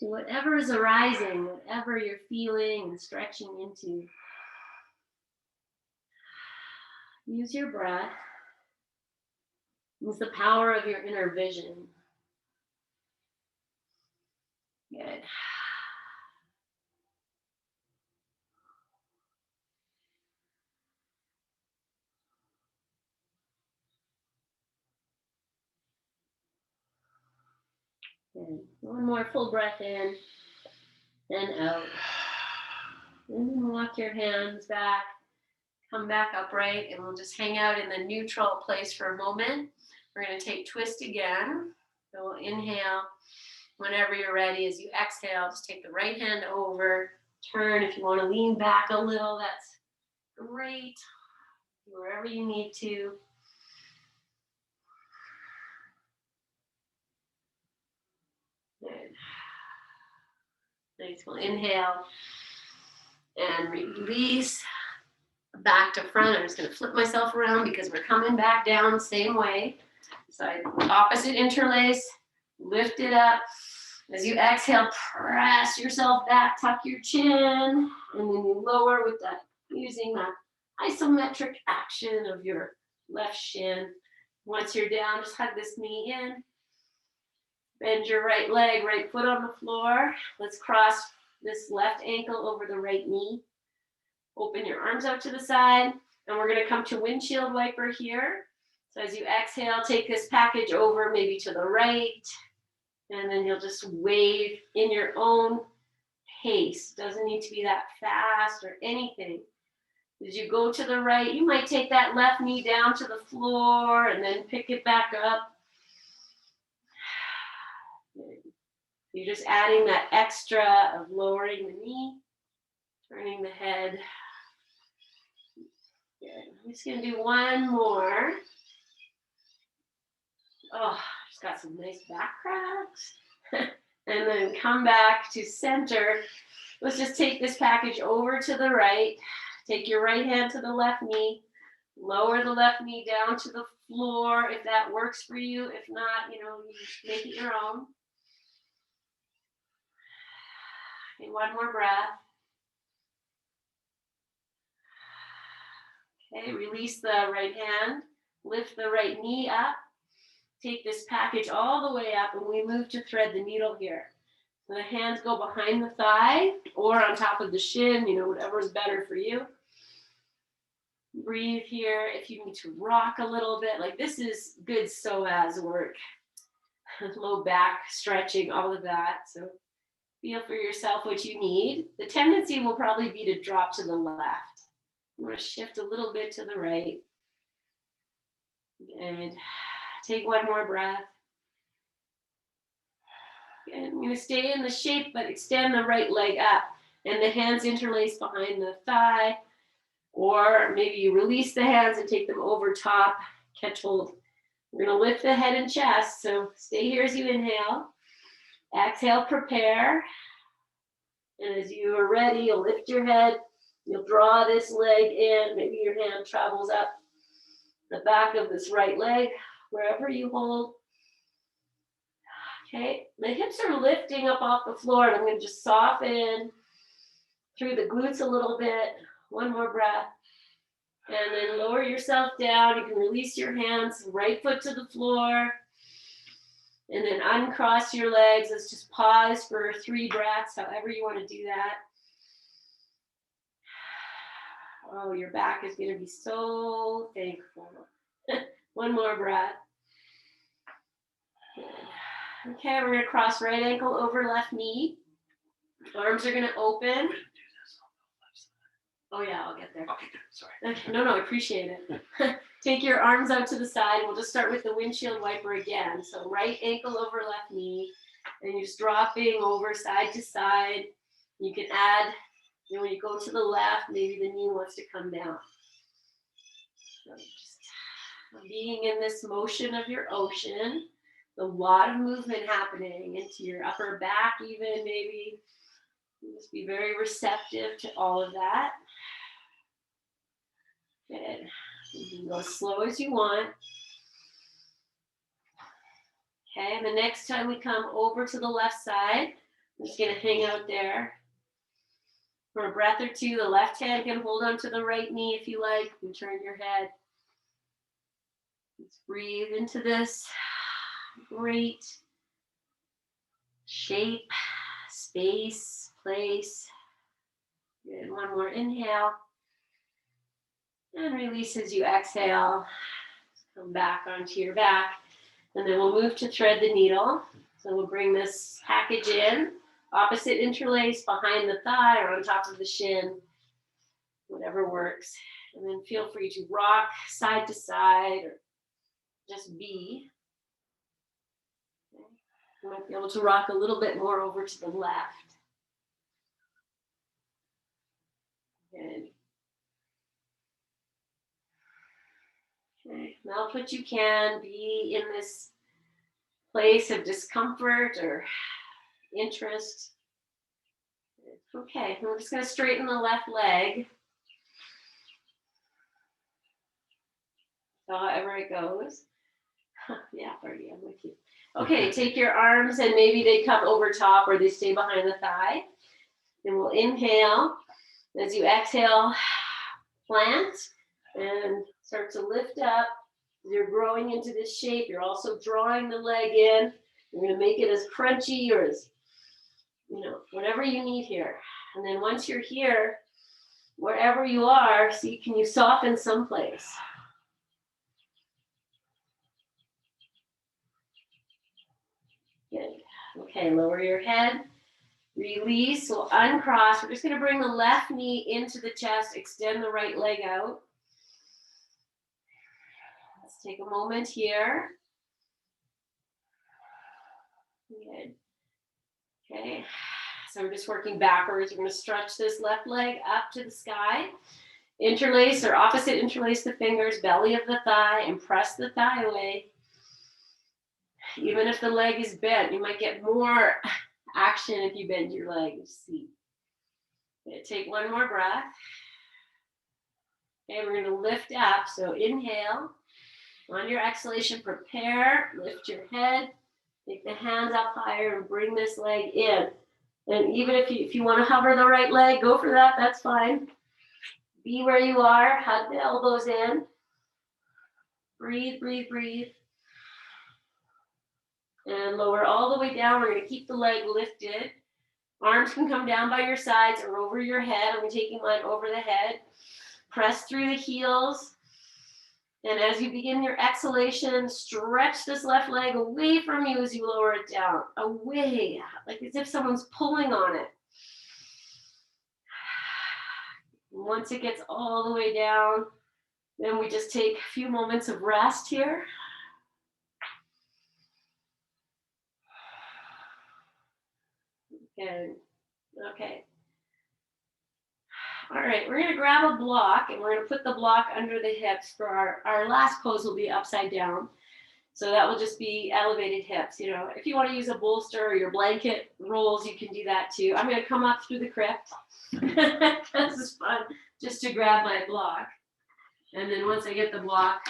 to whatever is arising, whatever you're feeling and stretching into. Use your breath. Use the power of your inner vision. Good. Good. One more full breath in and out. And then walk your hands back. Come back upright, and we'll just hang out in the neutral place for a moment. We're going to take twist again. So we'll inhale. Whenever you're ready, as you exhale, just take the right hand over. Turn. If you want to lean back a little, that's great. Wherever you need to. Good. Nice. We'll inhale and release. Back to front. I'm just going to flip myself around because we're coming back down same way. So opposite interlace, lift it up. As you exhale, press yourself back, tuck your chin, and then you lower with that, using that isometric action of your left shin. Once you're down, just hug this knee in. Bend your right leg, right foot on the floor. Let's cross this left ankle over the right knee. Open your arms out to the side, and we're going to come to windshield wiper here. So as you exhale, take this package over maybe to the right, and then you'll just wave in your own pace. Doesn't need to be that fast or anything. As you go to the right, you might take that left knee down to the floor and then pick it back up. You're just adding that extra of lowering the knee, turning the head. Good. I'm just going to do one more. Oh, just got some nice back cracks. And then come back to center. Let's just take this package over to the right. Take your right hand to the left knee. Lower the left knee down to the floor if that works for you. If not, you just make it your own. Okay, one more breath. Okay, release the right hand. Lift the right knee up. Take this package all the way up, and we move to thread the needle here. So the hands go behind the thigh or on top of the shin, whatever is better for you. Breathe here. If you need to rock a little bit, like this is good psoas work. Low back stretching, all of that. So feel for yourself what you need. The tendency will probably be to drop to the left. You want to shift a little bit to the right. And take one more breath. And I'm going to stay in the shape, but extend the right leg up. And the hands interlace behind the thigh. Or maybe you release the hands and take them over top. Catch hold. We're going to lift the head and chest. So stay here as you inhale. Exhale, prepare. And as you are ready, you'll lift your head. You'll draw this leg in. Maybe your hand travels up the back of this right leg, wherever you hold. Okay, the hips are lifting up off the floor, and I'm going to just soften through the glutes a little bit. One more breath. And then lower yourself down. You can release your hands, right foot to the floor. And then uncross your legs. Let's just pause for 3 breaths, however you want to do that. Oh, your back is going to be so thankful. One more breath. Okay, we're going to cross right ankle over left knee. Arms are going to open. Oh yeah, I'll get there. Okay, good. Sorry. Okay, no, I appreciate it. Take your arms out to the side. We'll just start with the windshield wiper again. So right ankle over left knee. And you're just dropping over side to side. You can add, when you go to the left, maybe the knee wants to come down. So just being in this motion of your ocean. A lot of movement happening into your upper back even, maybe. Just be very receptive to all of that. Good. You can go as slow as you want. Okay, and the next time we come over to the left side, I'm just going to hang out there for a breath or two. The left hand can hold onto the right knee if you like, and turn your head. Let's breathe into this great shape, space, place. Good. One more inhale. And release as you exhale. Come back onto your back. And then we'll move to thread the needle. So we'll bring this package in. Opposite interlace behind the thigh or on top of the shin. Whatever works. And then feel free to rock side to side or just be. Okay. You might be able to rock a little bit more over to the left. Good. Okay. Melt what you can. Be in this place of discomfort or interest. Okay, we're just going to straighten the left leg. So however it goes. Yeah, Birdie, I'm with you. Okay, take your arms and maybe they come over top or they stay behind the thigh. And we'll inhale. As you exhale, plant and start to lift up. You're growing into this shape. You're also drawing the leg in. You're going to make it as crunchy or as, whatever you need here. And then once you're here, wherever you are, see, can you soften someplace? Good. Okay, lower your head. Release. We'll uncross. We're just going to bring the left knee into the chest. Extend the right leg out. Let's take a moment here. Good. Okay. So we're just working backwards. We're going to stretch this left leg up to the sky. Interlace or opposite interlace the fingers, belly of the thigh, and press the thigh away. Even if the leg is bent, you might get more action if you bend your leg. See. Okay, take one more breath. Okay, we're going to lift up. So inhale. On your exhalation, prepare, lift your head, take the hands up higher and bring this leg in. And even if you want to hover the right leg, go for that, that's fine. Be where you are, hug the elbows in. Breathe, breathe, breathe. And lower all the way down. We're going to keep the leg lifted. Arms can come down by your sides or over your head. I'm taking mine over the head. Press through the heels. And as you begin your exhalation, stretch this left leg away from you as you lower it down. Away, like as if someone's pulling on it. Once it gets all the way down, then we just take a few moments of rest here. Good. Okay. All right, we're going to grab a block and we're going to put the block under the hips for our last pose will be upside down. So that will just be elevated hips. You know, if you want to use a bolster or your blanket rolls, you can do that too. I'm going to come up through the crypt. This is fun, just to grab my block. And then once I get the block,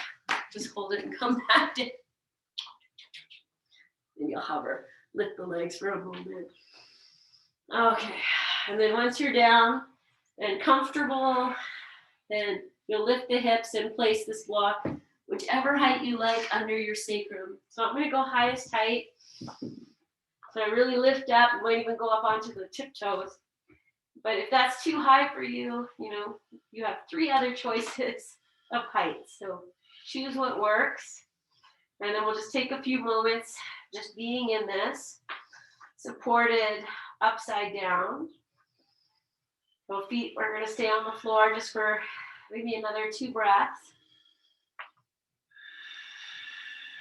just hold it and come back in. And you'll hover, lift the legs for a moment. Okay, and then once you're down and comfortable, then you'll lift the hips and place this block whichever height you like under your sacrum. So I'm going to go highest height. So I really lift up. I might even go up onto the tiptoes. But if that's too high for you, you know, you have 3 other choices of heights. So choose what works. And then we'll just take a few moments just being in this, supported upside down. So feet are going to stay on the floor just for maybe another 2 breaths.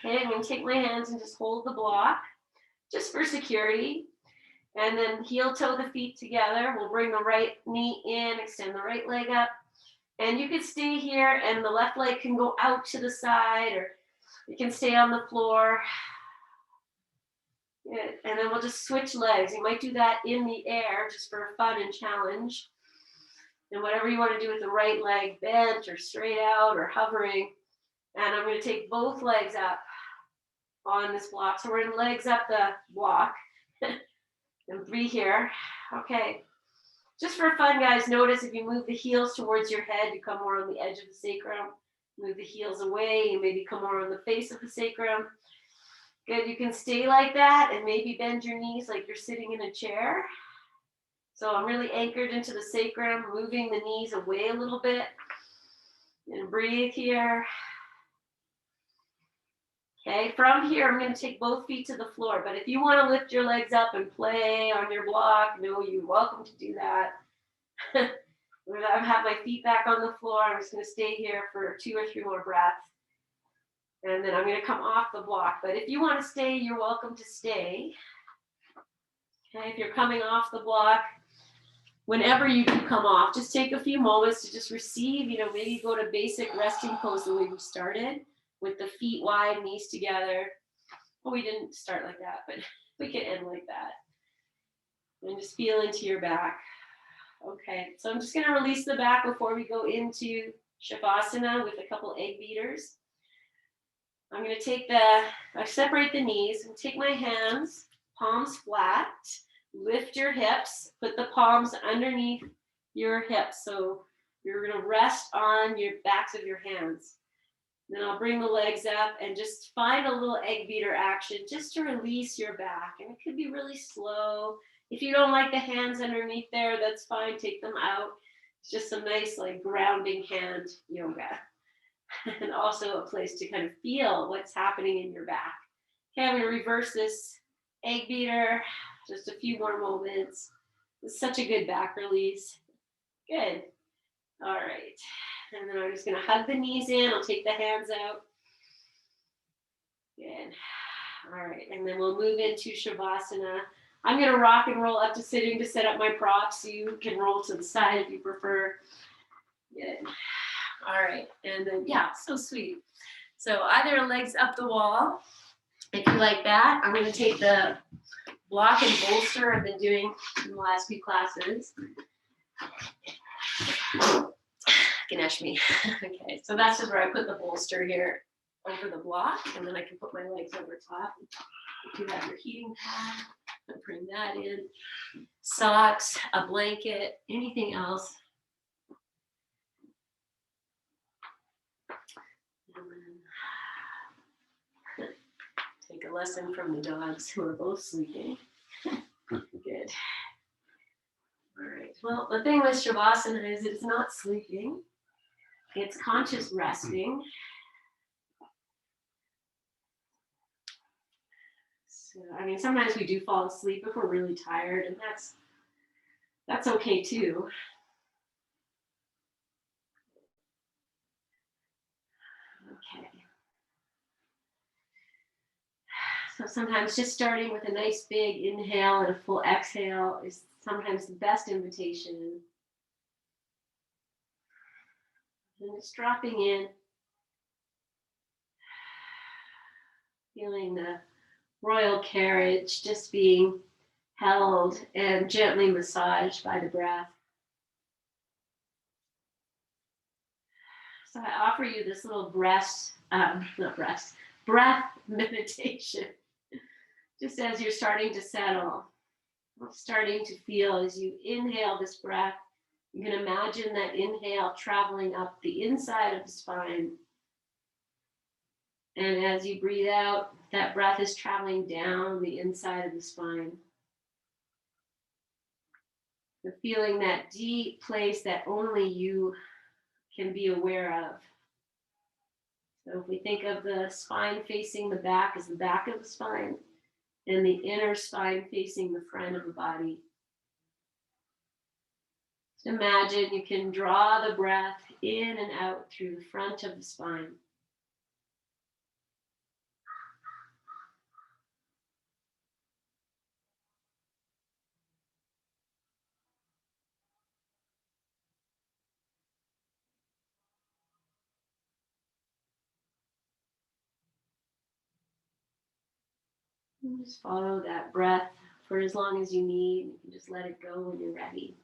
Okay, I'm going to take my hands and just hold the block just for security. And then heel toe the feet together. We'll bring the right knee in, extend the right leg up. And you can stay here and the left leg can go out to the side or you can stay on the floor. Good. And then we'll just switch legs. You might do that in the air just for fun and challenge. And whatever you want to do with the right leg, bent or straight out or hovering. And I'm going to take both legs up on this block. So we're going to legs up the block. And breathe here. Okay. Just for fun, guys, notice if you move the heels towards your head, you come more on the edge of the sacrum. Move the heels away, you maybe come more on the face of the sacrum. Good, you can stay like that and maybe bend your knees like you're sitting in a chair. So I'm really anchored into the sacrum, moving the knees away a little bit. And breathe here. Okay, from here, I'm going to take both feet to the floor. But if you want to lift your legs up and play on your block, no, you're welcome to do that. I have my feet back on the floor. I'm just going to stay here for 2 or 3 more breaths. And then I'm going to come off the block. But if you want to stay, you're welcome to stay. Okay, if you're coming off the block, whenever you do come off, just take a few moments to just receive, you know, maybe go to basic resting pose the way we started. With the feet wide, knees together. Well, we didn't start like that, but we could end like that. And just feel into your back. Okay, so I'm just going to release the back before we go into shavasana with a couple egg beaters. I'm going to take I separate the knees and take my hands, palms flat, lift your hips, put the palms underneath your hips. So you're going to rest on your backs of your hands. Then I'll bring the legs up and just find a little egg beater action just to release your back. And it could be really slow. If you don't like the hands underneath there, that's fine. Take them out. It's just some nice like grounding hand yoga. And also a place to kind of feel what's happening in your back. Okay, I'm going to reverse this egg beater. Just a few more moments. It's such a good back release. Good. All right. And then I'm just going to hug the knees in. I'll take the hands out. Good. All right. And then we'll move into shavasana. I'm going to rock and roll up to sitting to set up my props. You can roll to the side if you prefer. Good. All right. And then, yeah, so sweet. So either legs up the wall. If you like that, I'm going to take the block and bolster I've been doing in the last few classes. Ganesh me. Okay, so that's just where I put the bolster here over the block, and then I can put my legs over top. If you have your heating pad, bring that in. Socks, a blanket, anything else. And then take a lesson from the dogs who are both sleeping. Good. All right. Well, the thing with shavasana is it's not sleeping. It's conscious resting. So, I mean, sometimes we do fall asleep if we're really tired, and that's okay too. Okay. So sometimes just starting with a nice big inhale and a full exhale is sometimes the best invitation. And just dropping in, feeling the royal carriage just being held and gently massaged by the breath. So I offer you this little breath meditation, just as you're starting to settle, starting to feel as you inhale this breath. You can imagine that inhale traveling up the inside of the spine. And as you breathe out, that breath is traveling down the inside of the spine. You're feeling that deep place that only you can be aware of. So if we think of the spine facing the back as the back of the spine, and the inner spine facing the front of the body. Just imagine you can draw the breath in and out through the front of the spine. And just follow that breath for as long as you need. You can just let it go when you're ready.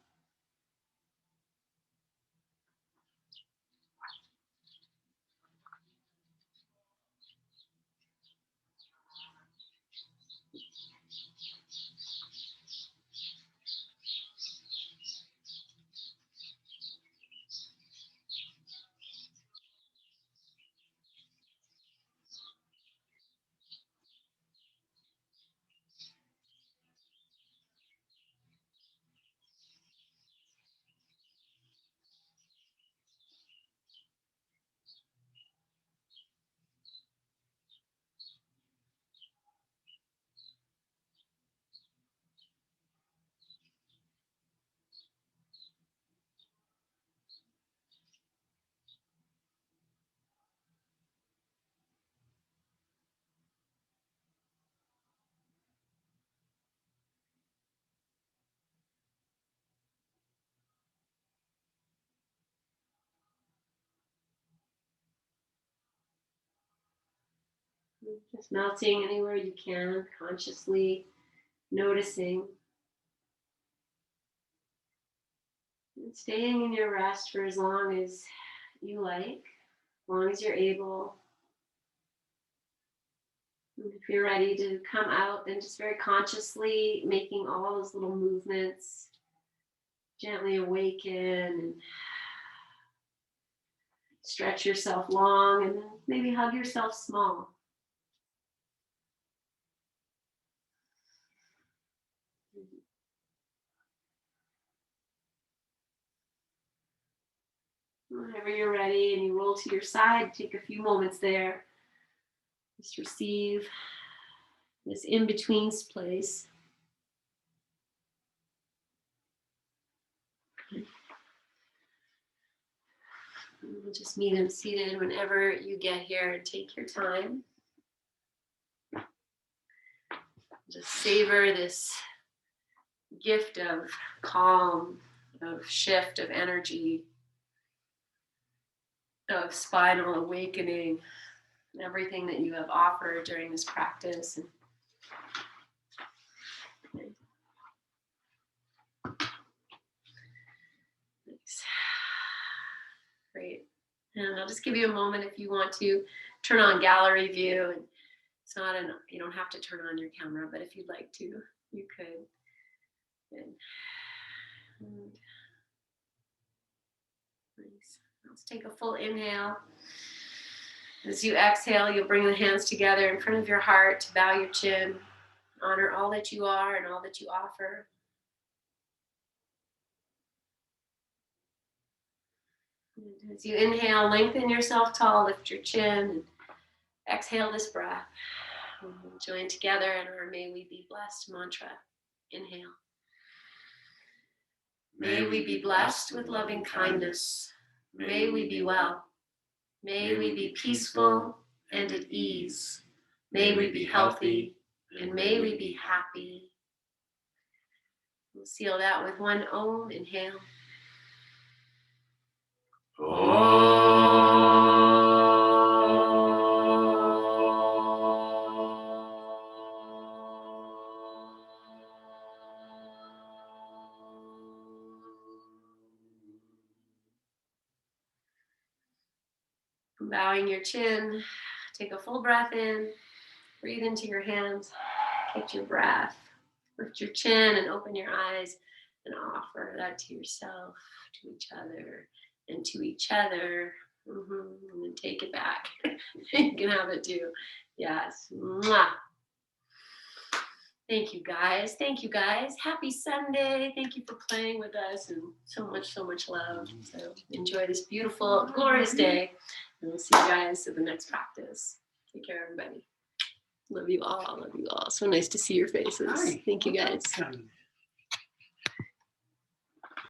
Just melting anywhere you can, consciously noticing. And staying in your rest for as long as you like, as long as you're able. And if you're ready to come out, then just very consciously making all those little movements, gently awaken and stretch yourself long, and then maybe hug yourself small. Whenever you're ready and you roll to your side, take a few moments there. Just receive this in-between place. We'll just meet them seated whenever you get here. Take your time. Just savor this gift of calm, of shift, of energy. of spinal awakening, and everything that you have offered during this practice. And nice. Great. And I'll just give you a moment if you want to turn on gallery view. And it's not you don't have to turn on your camera, but if you'd like to, you could. And nice. Let's take a full inhale. As you exhale, you'll bring the hands together in front of your heart to bow your chin, honor all that you are and all that you offer. And as you inhale, lengthen yourself tall, lift your chin, and exhale this breath. We'll join together in our May We Be Blessed mantra. Inhale. May we be blessed with loving kindness. May we be well. May we be peaceful and at ease. May we be healthy and may we be happy. We'll seal that with one Om. Inhale. Bowing your chin, take a full breath in, breathe into your hands, catch your breath, lift your chin and open your eyes and offer that to yourself, to each other, and to each other. And then take it back. You can have it too. Yes. Mwah. Thank you guys. Thank you guys. Happy Sunday. Thank you for playing with us and so much love. So enjoy this beautiful, glorious day. And we'll see you guys at the next practice. Take care, everybody. Love you all. Love you all. So nice to see your faces. Hi. Thank you guys. Welcome.